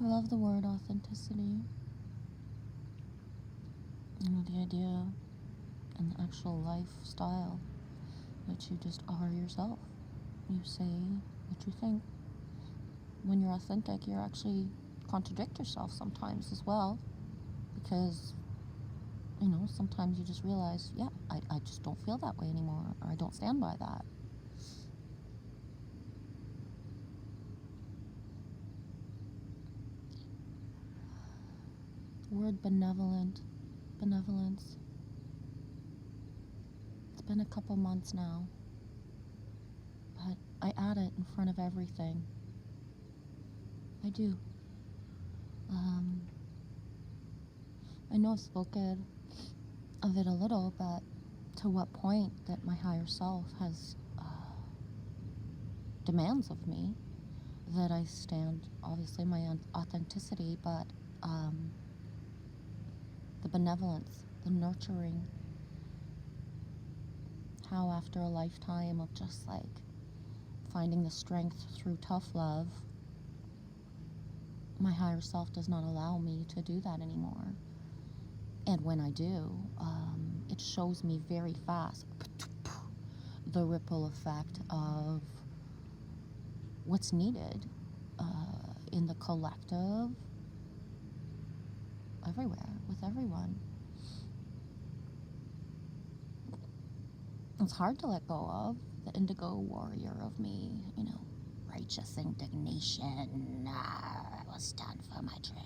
I love the word authenticity. The idea and the actual lifestyle that you just are yourself. You say what you think. When you're authentic, you actually contradict yourself sometimes as well, because sometimes you just realize, yeah, I just don't feel that way anymore, or I don't stand by that. The word benevolence. It's been a couple months now, but I add it in front of everything. I do. Um, I know I've spoken of it a little, but to what point that my higher self has demands of me that I stand, obviously, my authenticity, but the benevolence, the nurturing, how after a lifetime of just like finding the strength through tough love, my higher self does not allow me to do that anymore. And when I do, it shows me very fast the ripple effect of what's needed in the collective, everywhere, with everyone. It's hard to let go of the indigo warrior of me, righteous indignation. I will stand for my truth.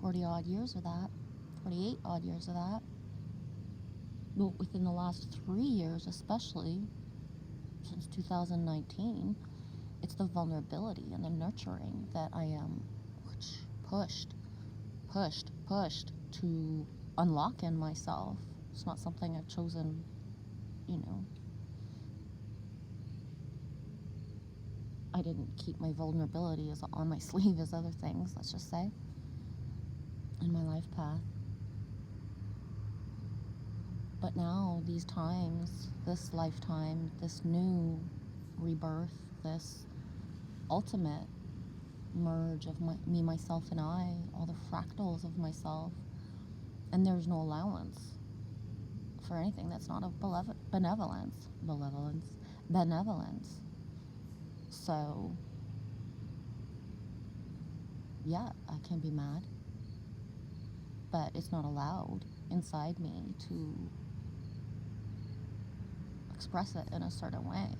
40 odd years of that, 48 odd years of that. Well, within the last 3 years, especially since 2019, it's the vulnerability and the nurturing that I am pushed to unlock in myself. It's not something I've chosen, I didn't keep my vulnerability as on my sleeve as other things, let's just say, in my life path. But now, these times, this lifetime, this new rebirth, this ultimate merge of me, myself, and I, all the fractals of myself, and there's no allowance for anything that's not of benevolence. So, yeah, I can be mad, but it's not allowed inside me to express it in a certain way.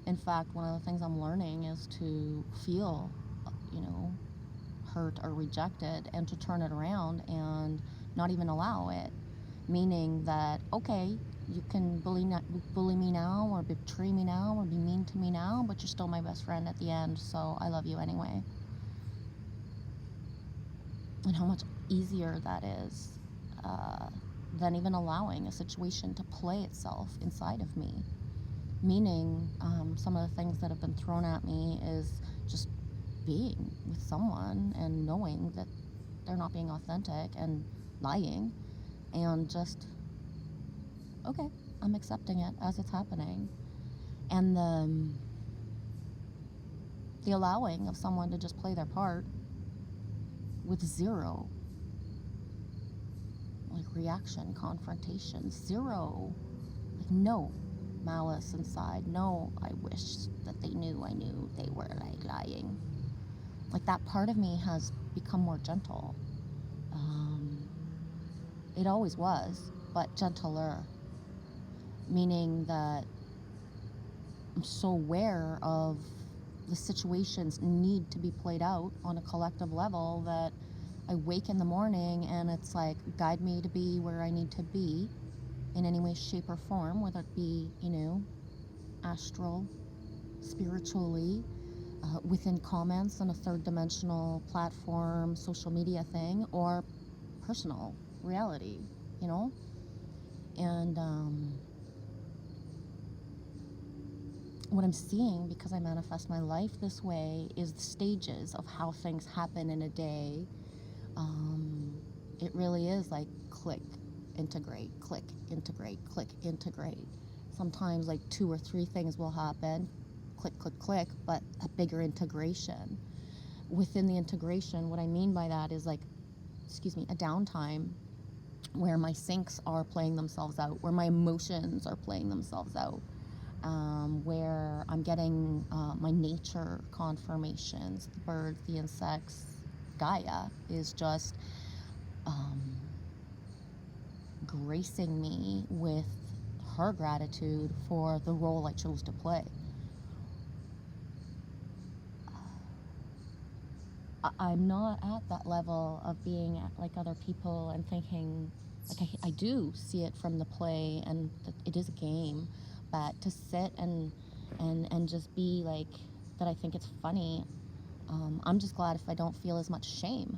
In fact, one of the things I'm learning is to feel, hurt or rejected, and to turn it around and not even allow it. Meaning that, okay, you can bully me now, or betray me now, or be mean to me now, but you're still my best friend at the end, so I love you anyway. And how much easier that is than even allowing a situation to play itself inside of me. Meaning, some of the things that have been thrown at me is just being with someone and knowing that they're not being authentic and lying, and just, okay, I'm accepting it as it's happening. And the allowing of someone to just play their part with zero reaction, confrontation, zero, no malice inside, no I wish that they knew I knew they were lying. That part of me has become more gentle. It always was, but gentler. Meaning that I'm so aware of the situations need to be played out on a collective level that I wake in the morning and it's like, guide me to be where I need to be in any way, shape, or form, whether it be, astral, spiritually, within comments on a third dimensional platform, social media thing, or personal reality, And what I'm seeing, because I manifest my life this way, is the stages of how things happen in a day. It really is like click, integrate, click, integrate, click, integrate. sometimes like 2 or 3 things will happen, click, click, click, but a bigger integration. Within the integration, what I mean by that is like, a downtime where my syncs are playing themselves out, where my emotions are playing themselves out, where I'm getting my nature confirmations, the birds, the insects. Gaia is just gracing me with her gratitude for the role I chose to play. I'm not at that level of being like other people and thinking, like I do see it from the play and it is a game, but to sit and just be like that, I think it's funny. I'm just glad if I don't feel as much shame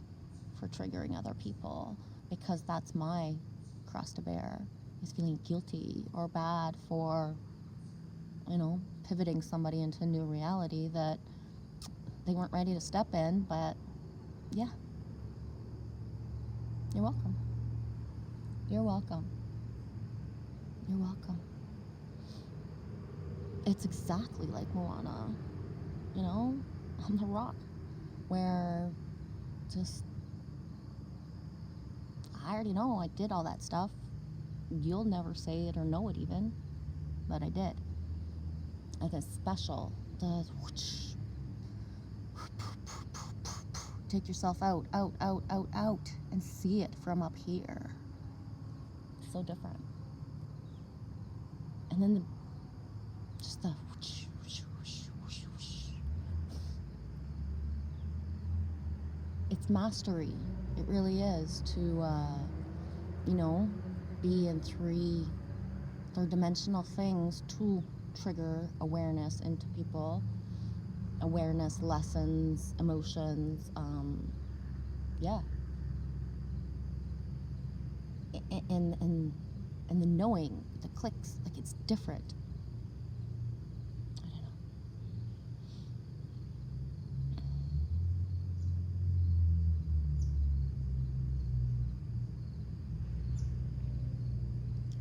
for triggering other people, because that's my cross to bear, is feeling guilty or bad for, pivoting somebody into a new reality that they weren't ready to step in. But yeah, you're welcome. You're welcome. You're welcome. It's exactly like Moana, on the rock, where just, I already know I did all that stuff. You'll never say it or know it even, but I did. And the special, the whoosh, take yourself out, and see it from up here. So different. And then just the whoosh, whoosh, whoosh, whoosh, whoosh. It's mastery. It really is to, be in third-dimensional things to trigger awareness into people. Awareness, lessons, emotions, yeah. And the knowing, the clicks, like it's different. I don't know.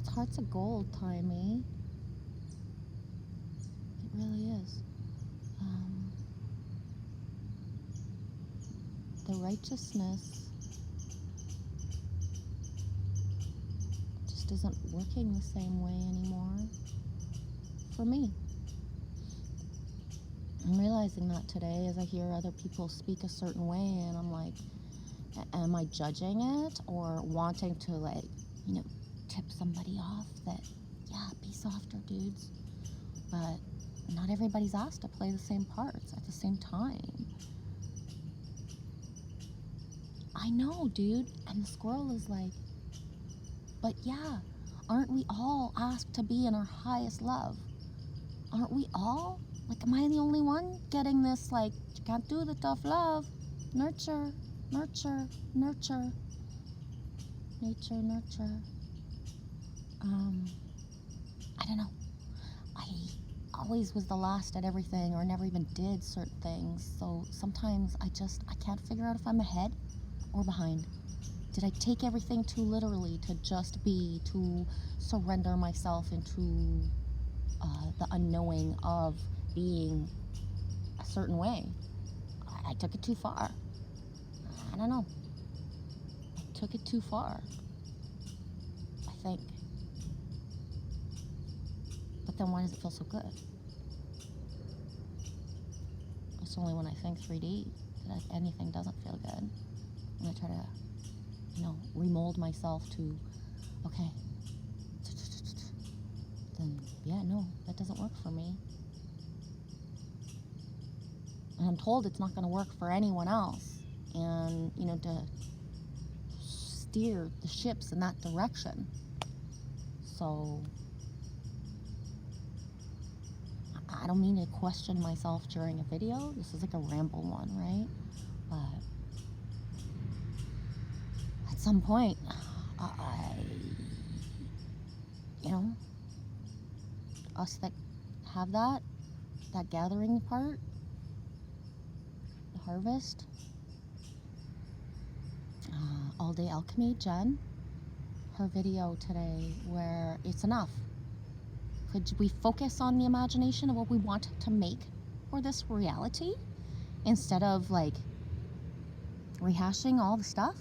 It's hearts of gold time, eh? It really is. The righteousness just isn't working the same way anymore for me. I'm realizing that today as I hear other people speak a certain way, and I'm like, am I judging it or wanting to, like, tip somebody off that, yeah, be softer, dudes. But not everybody's asked to play the same parts at the same time. I know, dude. And the squirrel is like, but yeah, aren't we all asked to be in our highest love? Aren't we all? Like, am I the only one getting this, like, you can't do the tough love? Nurture, nurture, nurture. Nature, nurture. I don't know. I always was the last at everything, or never even did certain things. So sometimes I can't figure out if I'm ahead or behind. Did I take everything too literally to just be, to surrender myself into the unknowing of being a certain way? I took it too far. I don't know. I took it too far, I think. But then why does it feel so good? It's only when I think 3D that anything doesn't feel good. And I try to, remold myself to, okay, then yeah, no, that doesn't work for me. And I'm told it's not going to work for anyone else. And, to steer the ships in that direction. So I don't mean to question myself during a video. This is like a ramble one, right? But at some point, us that have that gathering part, the harvest, All Day Alchemy, Jen, her video today, where it's enough. Could we focus on the imagination of what we want to make for this reality instead of like rehashing all the stuff?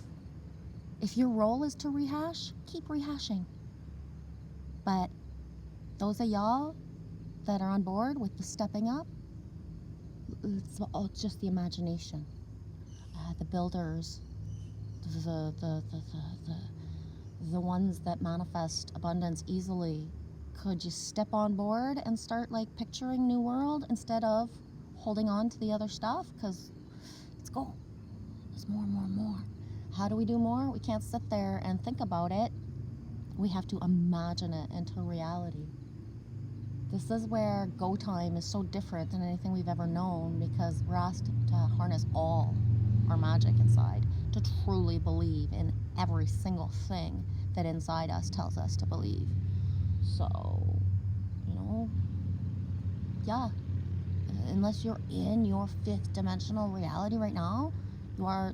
If your role is to rehash, keep rehashing. But those of y'all that are on board with the stepping up, it's all just the imagination. The builders, the ones that manifest abundance easily, could you step on board and start like picturing new world instead of holding on to the other stuff? Because let's go. There's more and more and more. How do we do more? We can't sit there and think about it. We have to imagine it into reality. This is where go time is so different than anything we've ever known, because we're asked to harness all our magic inside, to truly believe in every single thing that inside us tells us to believe. So, yeah, unless you're in your fifth dimensional reality right now, you are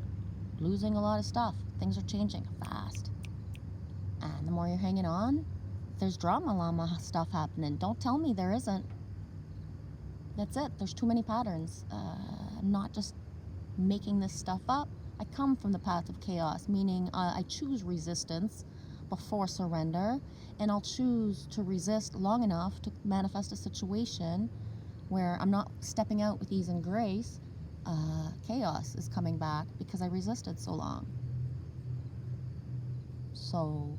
losing a lot of stuff. Things are changing fast. And the more you're hanging on, there's drama llama stuff happening. Don't tell me there isn't. That's it. There's too many patterns. I'm not just making this stuff up. I come from the path of chaos, meaning I choose resistance before surrender, and I'll choose to resist long enough to manifest a situation where I'm not stepping out with ease and grace. Chaos is coming back because I resisted so long. So,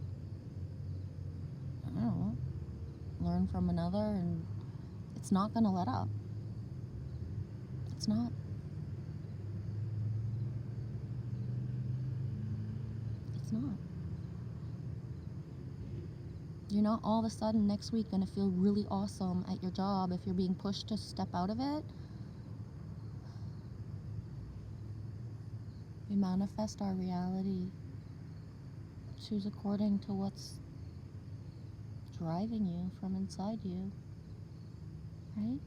I don't know, learn from another, and it's not going to let up. It's not. It's not. You're not all of a sudden next week going to feel really awesome at your job if you're being pushed to step out of it. We manifest our reality. Choose according to what's driving you from inside you, right?